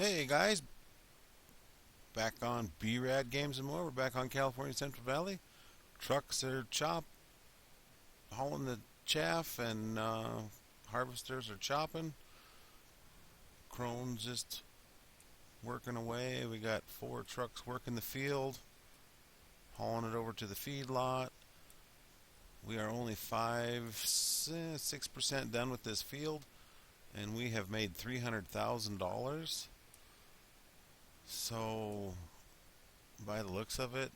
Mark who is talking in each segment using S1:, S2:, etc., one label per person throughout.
S1: Hey guys, back on B-Rad Games and More. We're back on California Central Valley. Trucks are hauling the chaff, and harvesters are chopping. Crone's just working away. We got 4 trucks working the field, hauling it over to the feed lot. We are only 6% done with this field, and we have made $300,000. So, by the looks of it,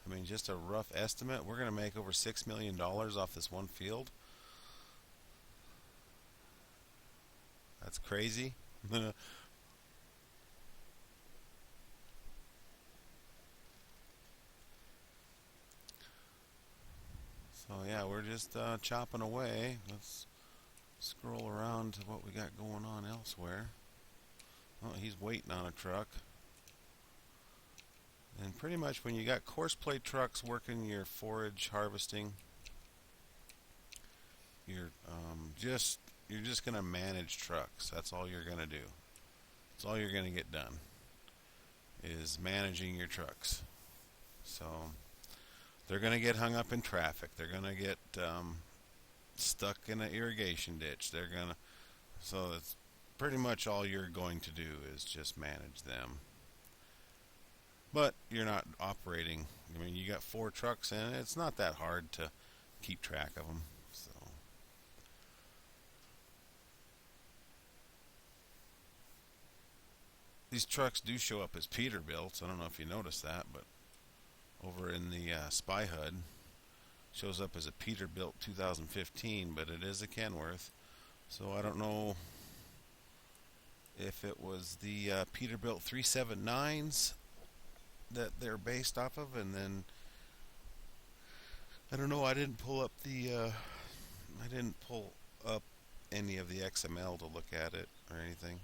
S1: I mean, just a rough estimate, we're going to make over $6 million off this one field. That's crazy. So yeah, we're just chopping away. Let's scroll around to what we got going on elsewhere. Oh, he's waiting on a truck. And pretty much when you got course plate trucks working your forage harvesting, you're you're just gonna manage trucks. That's all you're gonna do. That's all you're gonna get done is managing your trucks. So they're gonna get hung up in traffic. They're gonna get stuck in an irrigation ditch. So that's pretty much all you're going to do is just manage them. But you're not operating. I mean, you got 4 trucks, and it's not that hard to keep track of them. So these trucks do show up as Peterbilts. I don't know if you noticed that, but over in the Spy HUD shows up as a Peterbilt 2015, but it is a Kenworth. So I don't know if it was the Peterbilt 379s that they're based off of, and then I don't know. I didn't pull up any of the XML to look at it or anything.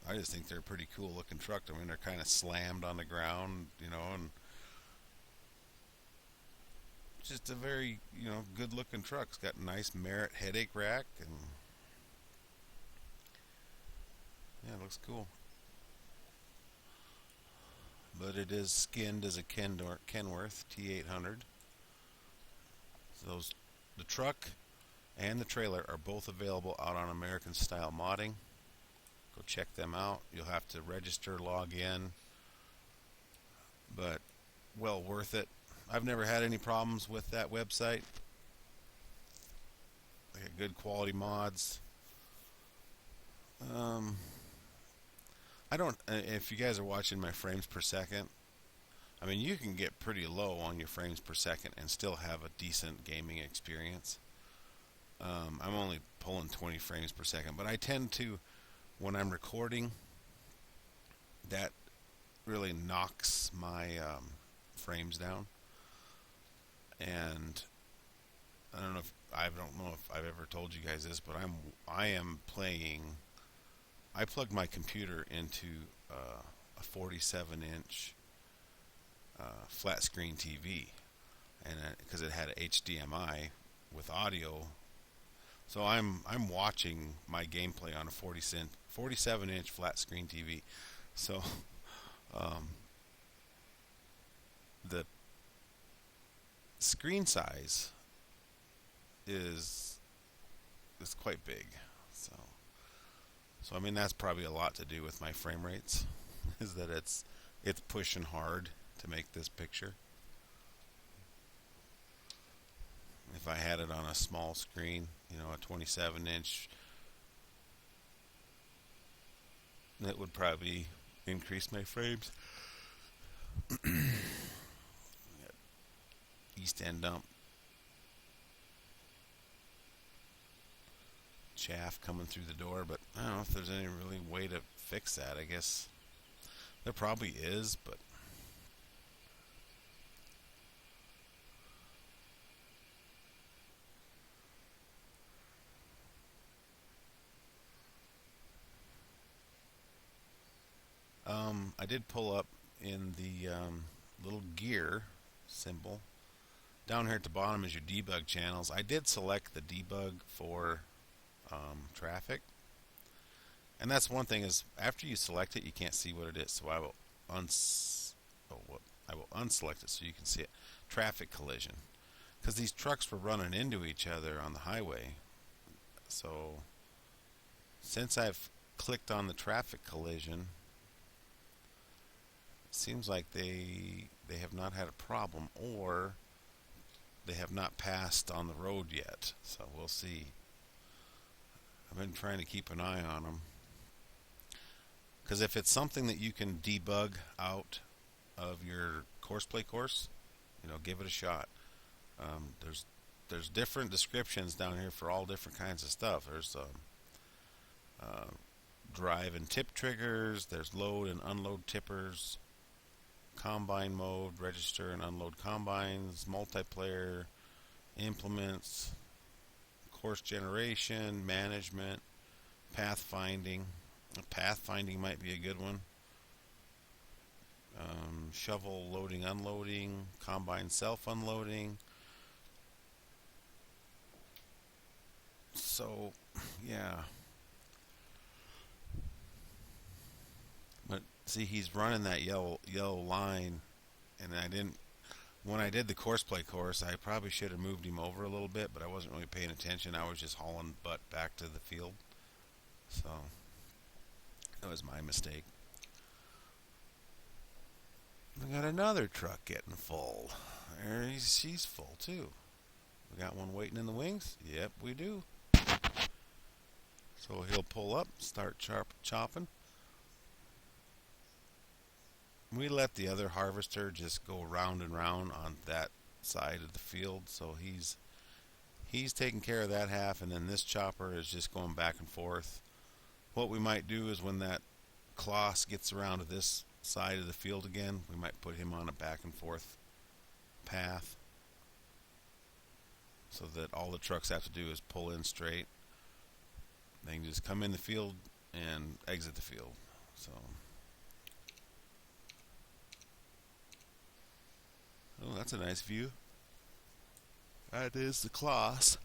S1: I just think they're a pretty cool looking truck. I mean, they're kind of slammed on the ground, and just a very, good looking truck. It's got a nice Merit headache rack, and yeah, it looks cool. But it is skinned as a Kenworth T800. So the truck and the trailer are both available out on American Style Modding. Go check them out. You'll have to register, log in, but well worth it. I've never had any problems with that website. They got good quality mods. Um, I don't. If you guys are watching my frames per second, I mean, you can get pretty low on your frames per second and still have a decent gaming experience. I'm only pulling 20 frames per second, but I tend to, when I'm recording, that really knocks my frames down. And I don't know if I've ever told you guys this, but I am playing. I plugged my computer into a 47-inch flat screen TV, and because it had HDMI with audio, so I'm watching my gameplay on a 47-inch flat screen TV. So um, the screen size is is quite big. So I mean that's probably a lot to do with my frame rates, is that it's pushing hard to make this picture. If I had it on a small screen, a 27-inch, that would probably increase my frames. East end dump chaff coming through the door, but I don't know if there's any really way to fix that. I guess there probably is, but I did pull up in the little gear symbol. Down here at the bottom is your debug channels. I did select the debug for traffic, And that's one thing is after you select it, you can't see what it is. So I will uns oh, what I will unselect it so you can see it. Traffic collision, because these trucks were running into each other on the highway. So since I've clicked on the traffic collision, it seems like they have not had a problem, or they have not passed on the road yet. So we'll see. I've been trying to keep an eye on them. Because if it's something that you can debug out of your course, give it a shot. There's different descriptions down here for all different kinds of stuff. There's uh, drive and tip triggers. There's load and unload tippers. Combine mode, register and unload combines. Multiplayer, implements, course generation, management, pathfinding. Pathfinding might be a good one. Shovel loading, unloading, combine self unloading. So, yeah. But see, he's running that yellow line, and I didn't. When I did the course, I probably should have moved him over a little bit, but I wasn't really paying attention. I was just hauling butt back to the field. So that was my mistake. We got another truck getting full. She's full too. We got one waiting in the wings. Yep, we do. So he'll pull up, start chopping. We let the other harvester just go round and round on that side of the field, so he's taking care of that half, and then this chopper is just going back and forth. What we might do is when that Kloss gets around to this side of the field again, we might put him on a back and forth path so that all the trucks have to do is pull in straight. They can just come in the field and exit the field. So, oh, that's a nice view. That is the Kloss.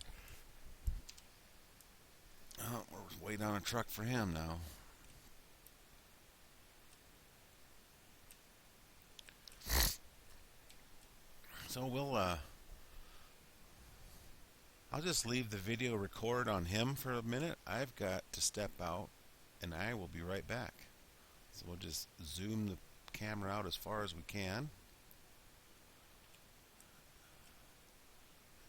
S1: Oh, we're waiting on a truck for him now. So I'll just leave the video record on him for a minute. I've got to step out, and I will be right back. So we'll just zoom the camera out as far as we can.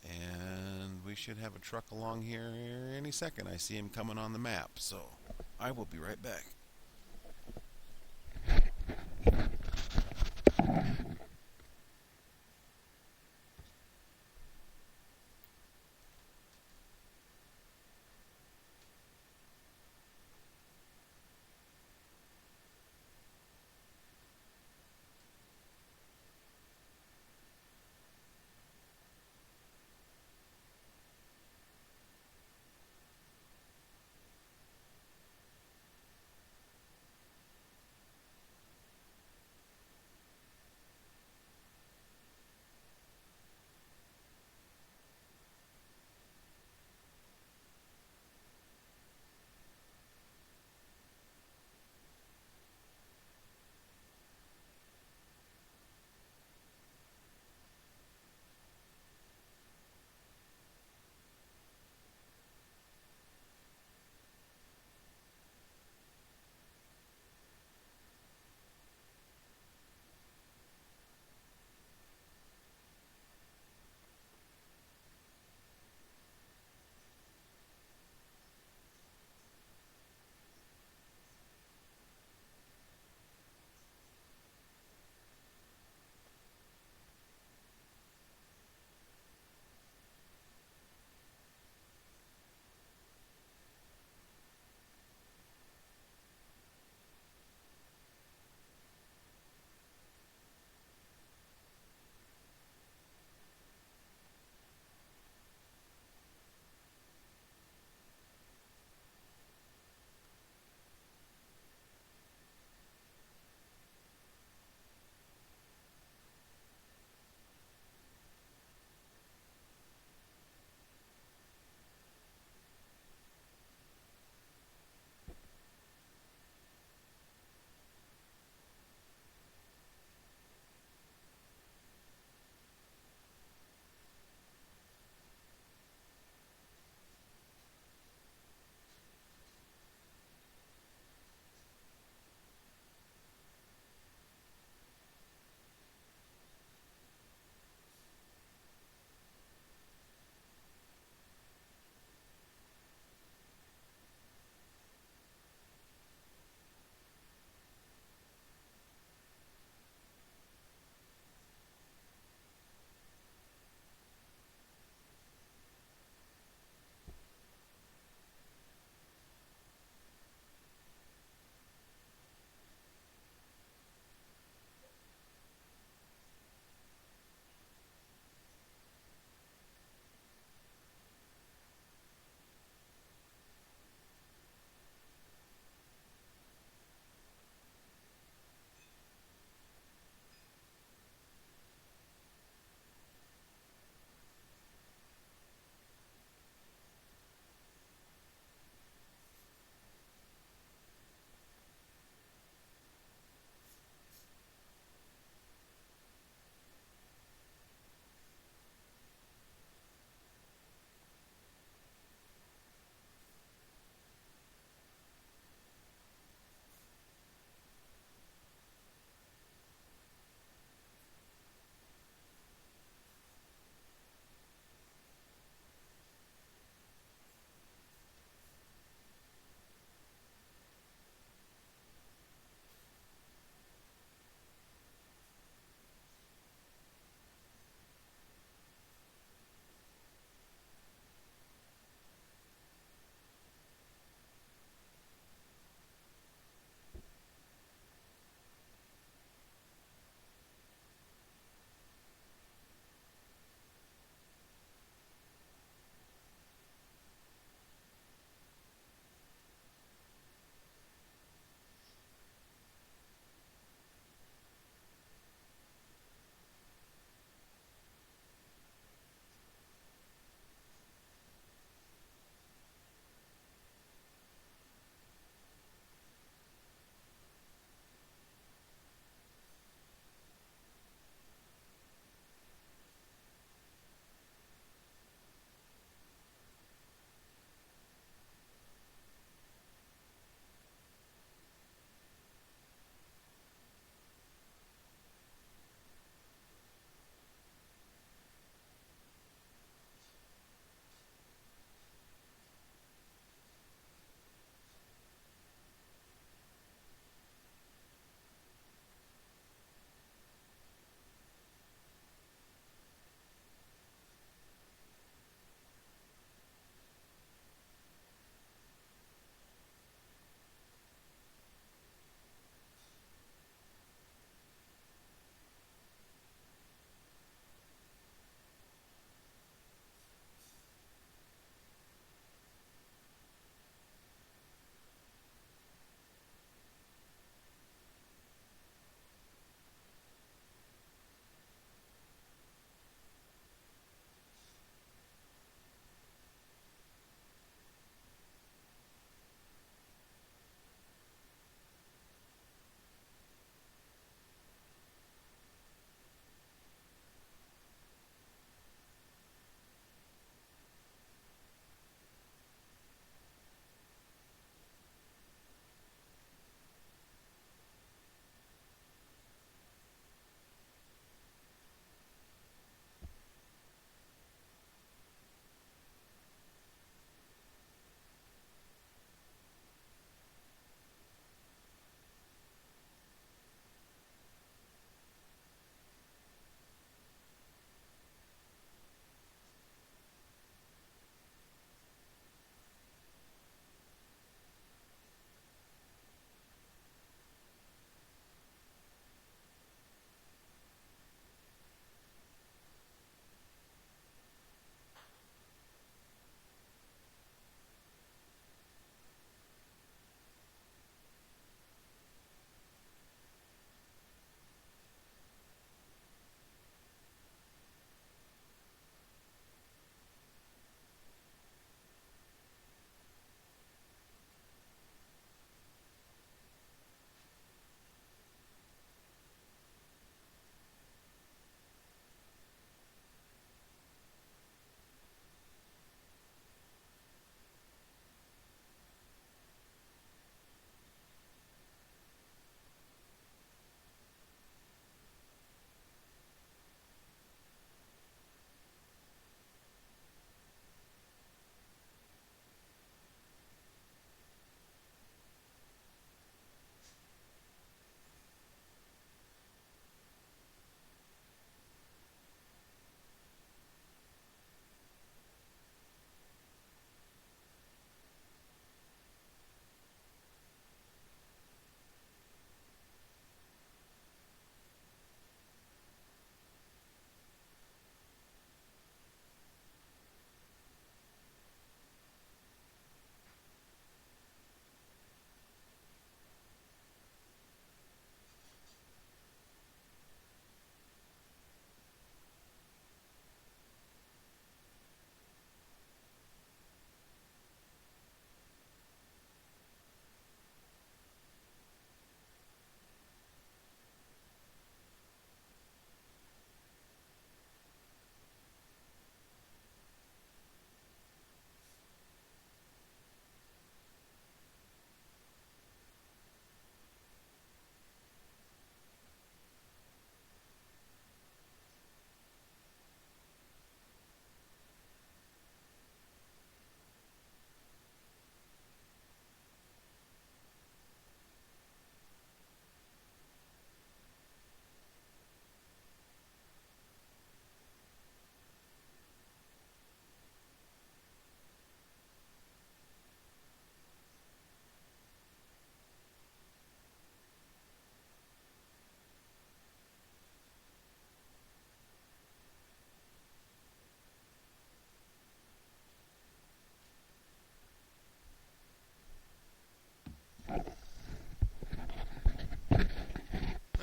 S1: And we should have a truck along here any second. I see him coming on the map, so I will be right back.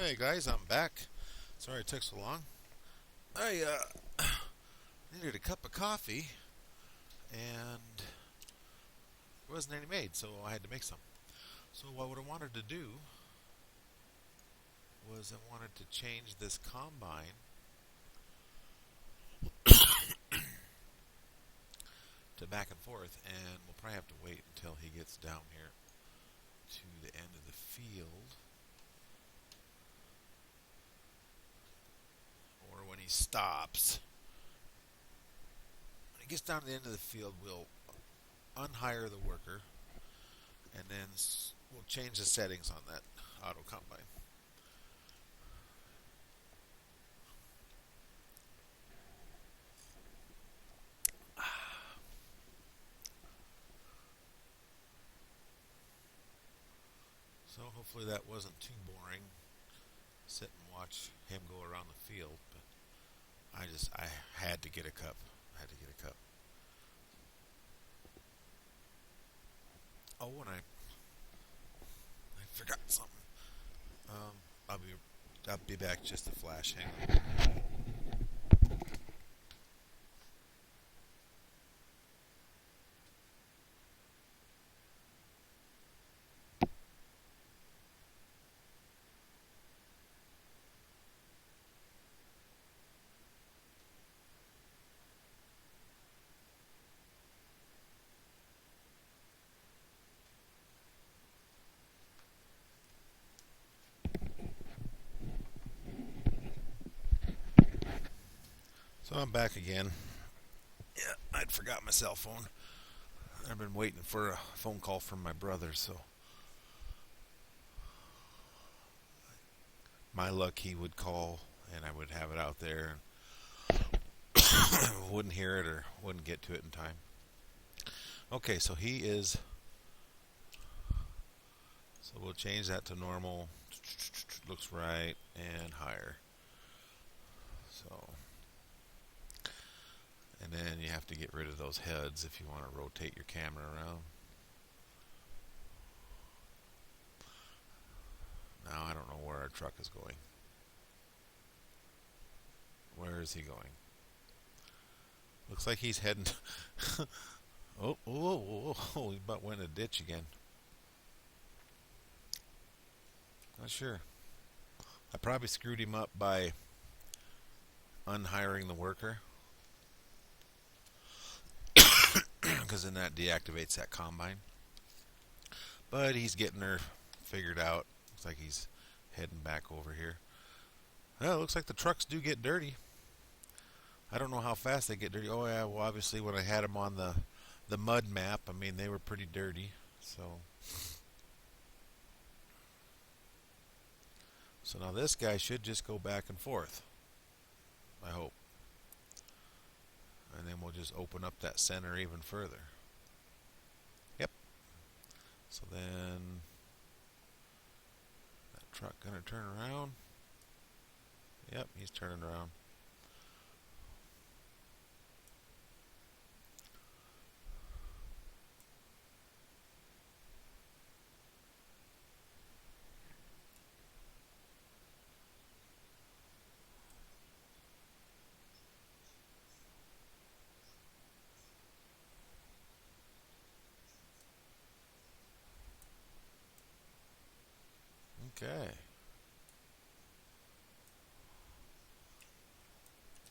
S1: Hey guys, I'm back. Sorry it took so long. I needed a cup of coffee and there wasn't any made, so I had to make some. So what I wanted to do was I wanted to change this combine to back and forth, and we'll probably have to wait until he gets down here to the end of the field, or when he stops. When he gets down to the end of the field, we'll unhire the worker, and then we'll change the settings on that auto combine. So hopefully that wasn't too boring. Sit and watch him go around the field, but I had to get a cup. I had to get a cup. Oh, and I forgot something. Um, I'll be back just a flash. Hang on. So I'm back again. Yeah, I'd forgot my cell phone. I've been waiting for a phone call from my brother, so my luck he would call and I would have it out there and wouldn't hear it or wouldn't get to it in time. Okay, so he is. So we'll change that to normal. Looks right and higher. So, and then you have to get rid of those heads if you want to rotate your camera around. Now I don't know where our truck is going. Where is he going? Looks like he's heading. Oh, he about went in a ditch again. Not sure. I probably screwed him up by unhiring the worker, because then that deactivates that combine. But he's getting her figured out. Looks like he's heading back over here. Well, it looks like the trucks do get dirty. I don't know how fast they get dirty. Oh yeah, well obviously when I had them on the mud map, I mean they were pretty dirty. So now this guy should just go back and forth. I hope. And then we'll just open up that center even further. Yep. So then that truck gonna turn around. Yep, he's turning around. Okay.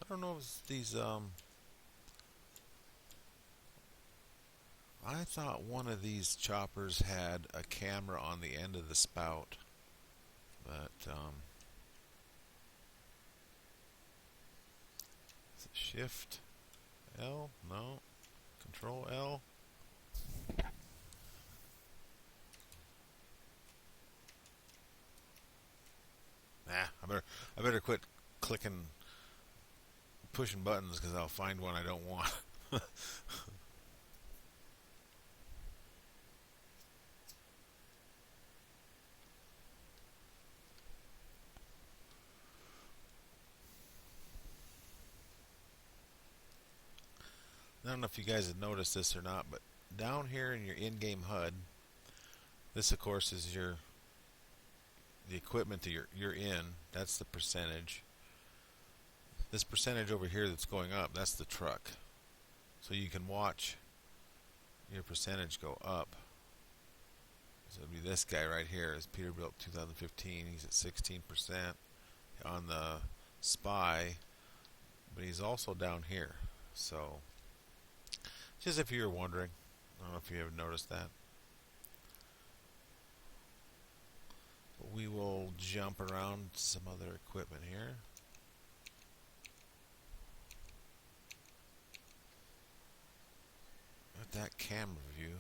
S1: I don't know if these I thought one of these choppers had a camera on the end of the spout, but is it Shift L? No. Control L. Nah, I better quit clicking, pushing buttons because I'll find one I don't want. I don't know if you guys have noticed this or not, but down here in your in-game HUD, this of course is your the equipment that you're in. That's the percentage. This percentage over here that's going up, that's the truck. So you can watch your percentage go up. So it'll be this guy right here. Is Peterbilt 2015. He's at 16% on the SPY, but he's also down here. So just if you were wondering, I don't know if you ever noticed that. But we will jump around some other equipment here. At that camera view.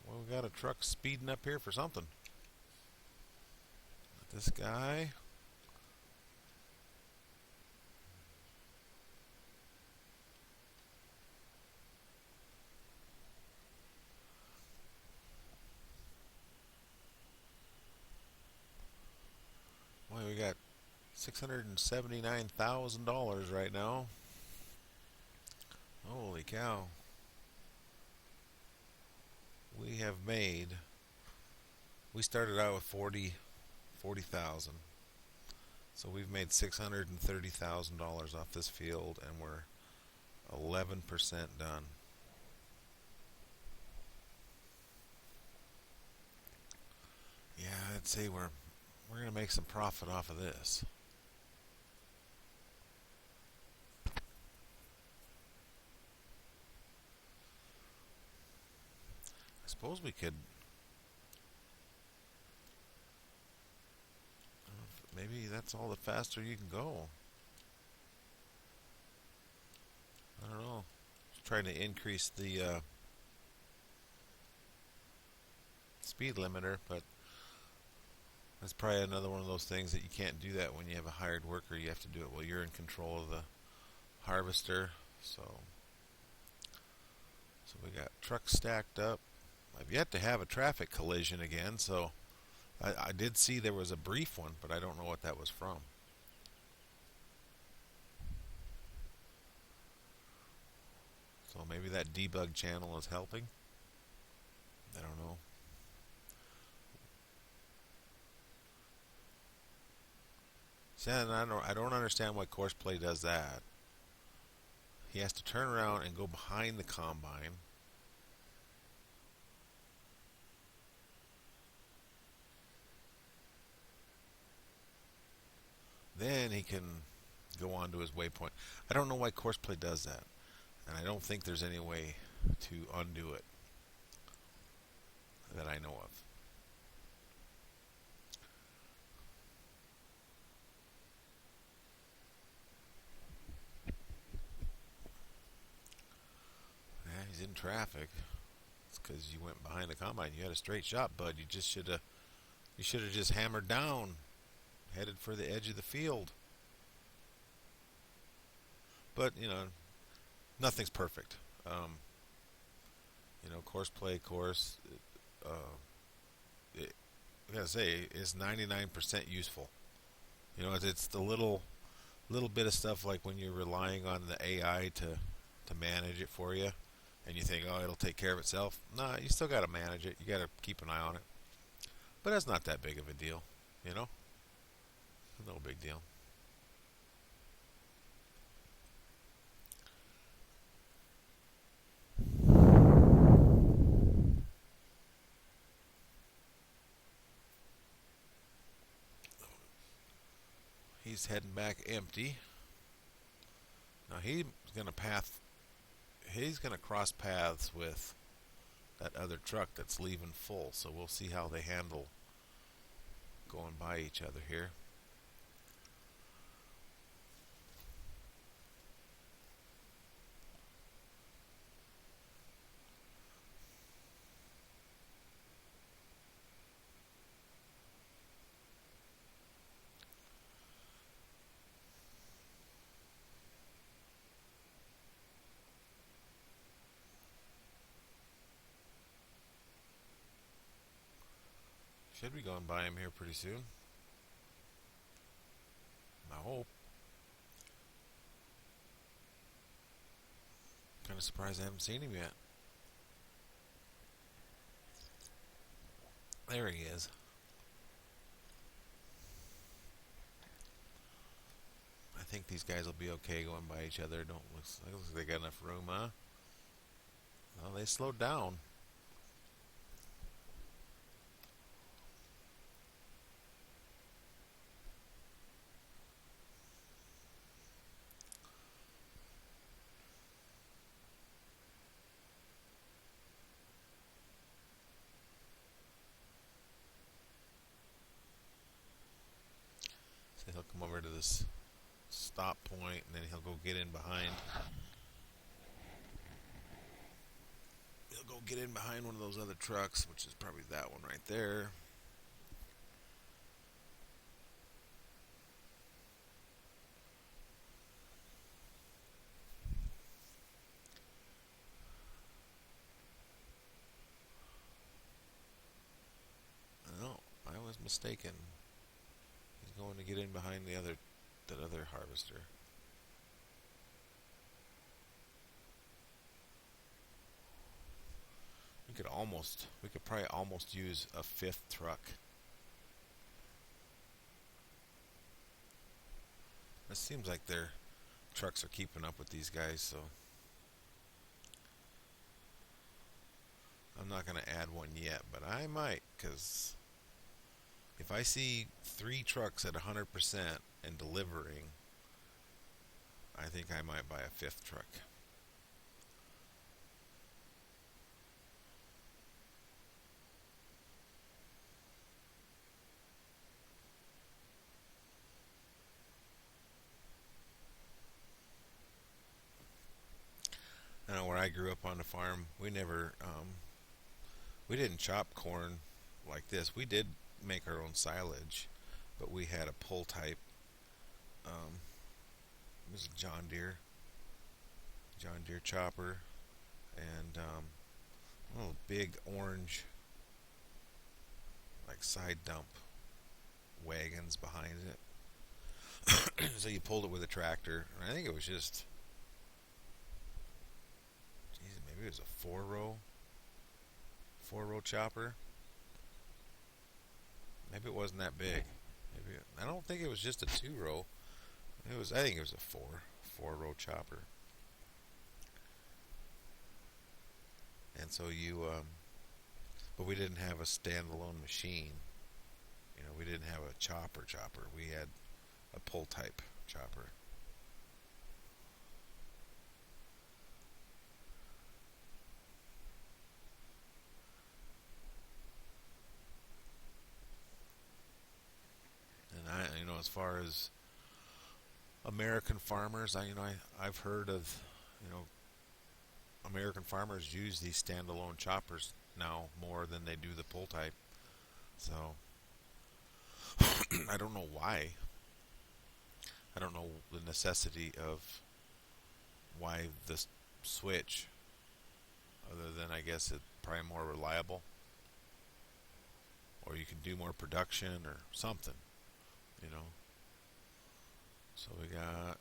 S1: Well, we got a truck speeding up here for something. This guy. Boy, we got $679,000 right now. Holy cow. We have made, we started out with 40,000. So we've made $630,000 off this field, and we're 11% done. Yeah, I'd say we're going to make some profit off of this. I suppose we could, maybe that's all the faster you can go. I don't know. Just trying to increase the speed limiter, but that's probably another one of those things that you can't do that when you have a hired worker. You have to do it while you're in control of the harvester. So we got trucks stacked up. I've yet to have a traffic collision again, so I did see there was a brief one, but I don't know what that was from. So maybe that debug channel is helping. I don't know. See, I don't understand why Courseplay does that. He has to turn around and go behind the combine. Then he can go on to his waypoint. I don't know why Courseplay does that, and I don't think there's any way to undo it that I know of. Yeah, he's in traffic. It's because you went behind the combine. You had a straight shot, bud. You should have just hammered down, headed for the edge of the field. But nothing's perfect. Courseplay course. I gotta say, is 99% useful. It's the little bit of stuff like when you're relying on the AI to manage it for you, and you think, oh, it'll take care of itself. Nah, you still gotta manage it. You gotta keep an eye on it. But that's not that big of a deal, No big deal. He's heading back empty. Now he's gonna cross paths with that other truck that's leaving full. So we'll see how they handle going by each other here. Should be going by him here pretty soon. I hope. Kind of surprised I haven't seen him yet. There he is. I think these guys will be okay going by each other. Don't looks like they got enough room, huh? Well, they slowed down. So he'll come over to this stop point, and then he'll go get in behind. He'll go get in behind one of those other trucks, which is probably that one right there. No, I was mistaken. He's going to get in behind that other harvester. We could probably almost use a fifth truck. It seems like their trucks are keeping up with these guys, so I'm not going to add one yet, but I might, because if I see 3 trucks at 100% and delivering, I think I might buy a fifth truck. I know where I grew up on the farm, we didn't chop corn like this. We did make our own silage, but we had a pull type. It was a John Deere chopper, and a little big orange like side dump wagons behind it. So you pulled it with a tractor. And I think it was just, geez, maybe it was a four row chopper. Maybe it wasn't that big. I don't think it was just a 2 row. I think it was a four row chopper. And so but we didn't have a standalone machine. We didn't have a chopper. We had a pull type chopper. And as far as American farmers, I've heard of, American farmers use these standalone choppers now more than they do the pull type. So I don't know why. I don't know the necessity of why this switch, other than I guess it's probably more reliable, or you can do more production or something, you know. So we got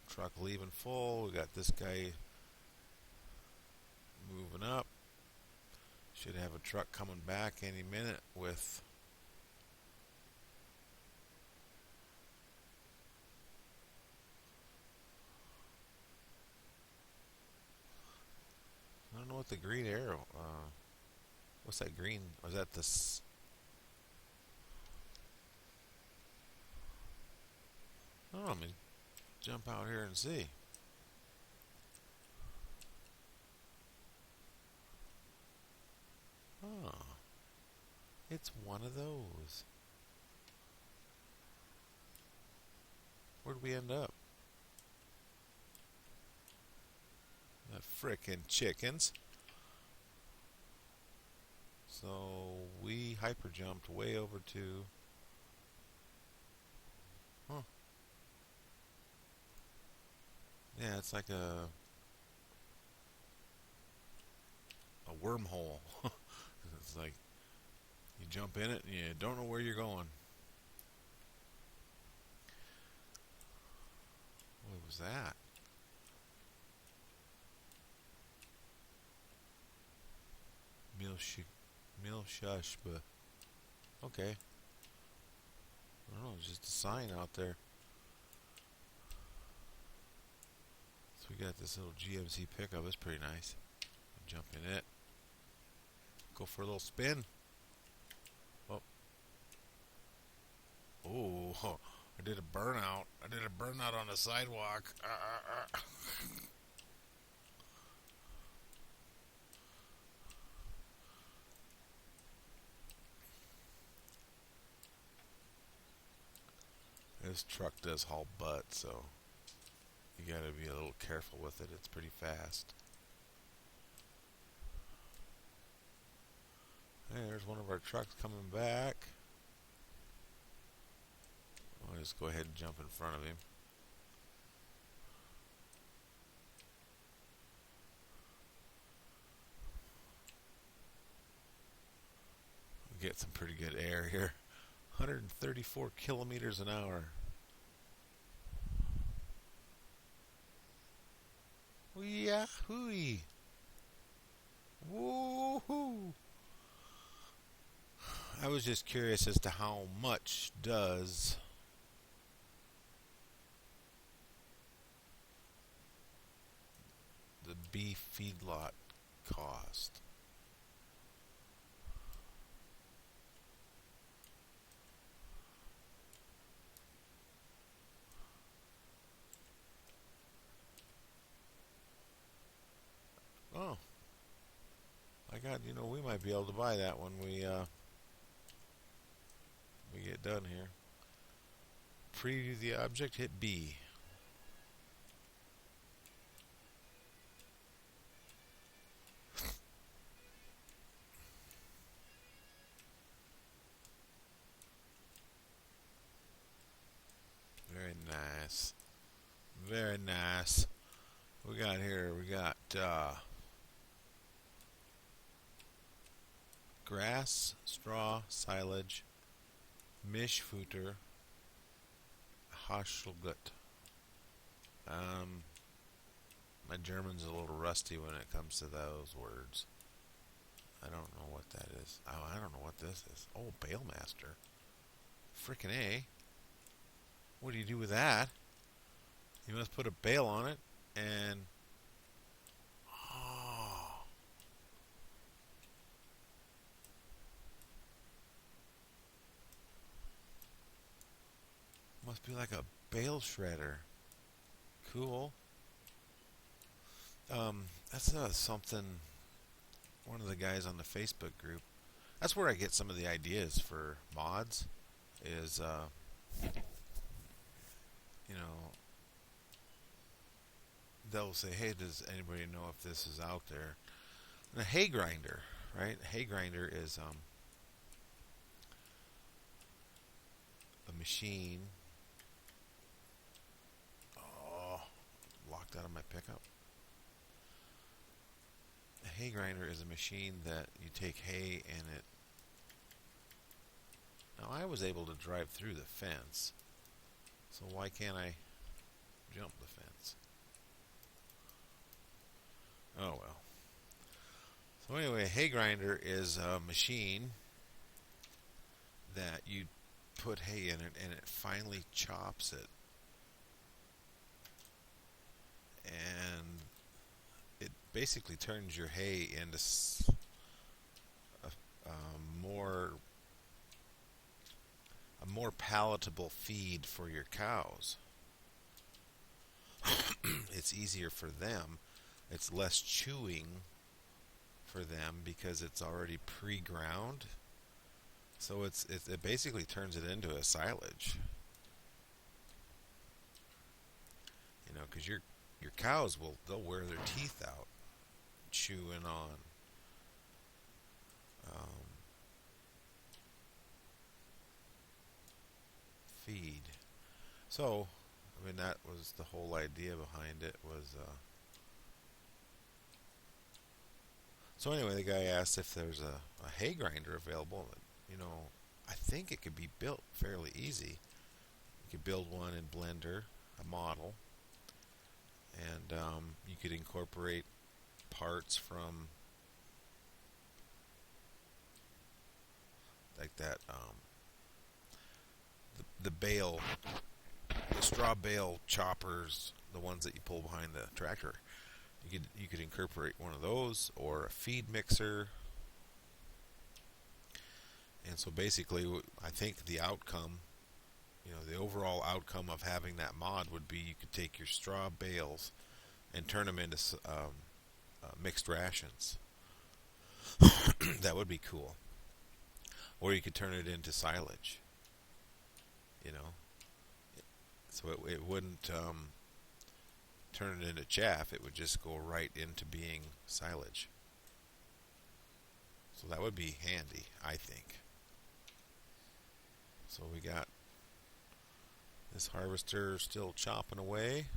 S1: truck leaving full. We got this guy moving up. Should have a truck coming back any minute with I don't know what the green arrow. What's that green? Was that this? Oh, let me jump out here and see. Oh, it's one of those. Where'd we end up? The frickin' chickens. So we hyper jumped way over to. Huh. Yeah, it's like a wormhole. It's like you jump in it and you don't know where you're going. What was that? Mill shush, but okay. I don't know, it's just a sign out there. So we got this little GMC pickup. It's pretty nice. Jump in it. Go for a little spin. Oh, oh! I did a burnout. I did a burnout on the sidewalk. This truck does haul butt, so you gotta be a little careful with it. It's pretty fast. Hey, there's one of our trucks coming back. I'll just go ahead and jump in front of him. We'll get some pretty good air here. 134 kilometers an hour. Yahoo! Woohoo! I was just curious as to how much does the beef feedlot cost? Oh, I got, we might be able to buy that when we get done here. Preview the object, hit B. Very nice. Very nice. We got here, we got grass, straw, silage, Mischfutter, Haschelgut. My German's a little rusty when it comes to those words. I don't know what that is. Oh, I don't know what this is. Oh, Balemaster. Frickin' A. What do you do with that? You must put a bale on it and... Oh. Must be like a bale shredder. Cool. That's something one of the guys on the Facebook group. That's where I get some of the ideas for mods. Is you know, they'll say, "Hey, does anybody know if this is out there?" And a hay grinder, right? A hay grinder is a machine. Oh, locked out of my pickup. A hay grinder is a machine that you take hay and it. Now I was able to drive through the fence, so why can't I jump the fence? Oh well. So anyway, a hay grinder is a machine that you put hay in it and it finely chops it. And it basically turns your hay into a, more a more palatable feed for your cows. It's easier for them. It's less chewing for them because it's already pre-ground. So it basically turns it into a silage. Because your cows they'll wear their teeth out chewing on um, feed. So, I mean, that was the whole idea behind it. So anyway, the guy asked if there's a hay grinder available. I think it could be built fairly easy. You could build one in Blender, a model, and you could incorporate parts from
S2: like that the bale, the straw bale choppers, the ones that you pull behind the tractor. You could incorporate one of those or a feed mixer. And so basically, I think the outcome, the overall outcome of having that mod would be you could take your straw bales and turn them into mixed rations. That would be cool. Or you could turn it into silage. You know, so it wouldn't turn it into chaff. It would just go right into being silage. So that would be handy, I think. So we got this harvester still chopping away.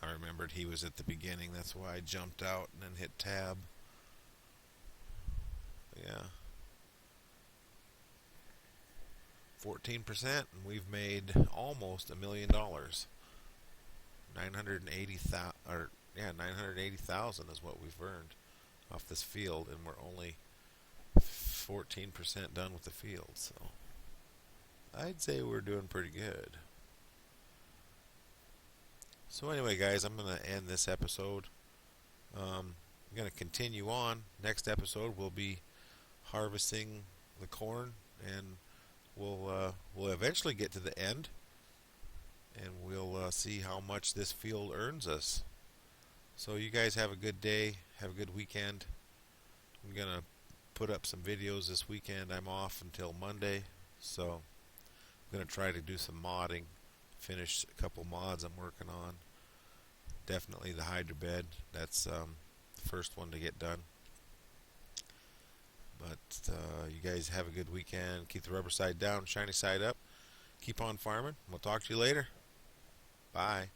S2: I remembered he was at the beginning. That's why I jumped out and then hit tab. Yeah. 14%, and we've made almost $1 million. 980,000, or yeah, 980,000 is what we've earned off this field, and we're only 14% done with the field. So I'd say we're doing pretty good. So anyway, guys, I'm gonna end this episode. I'm gonna continue on. Next episode we'll be harvesting the corn, and we'll eventually get to the end, and we'll see how much this field earns us. So you guys have a good day. Have a good weekend. I'm gonna put up some videos this weekend. I'm off until Monday, so I'm gonna try to do some modding. Finish a couple mods I'm working on. Definitely the hydro bed. That's the first one to get done. But you guys have a good weekend. Keep the rubber side down, shiny side up. Keep on farming. We'll talk to you later. Bye.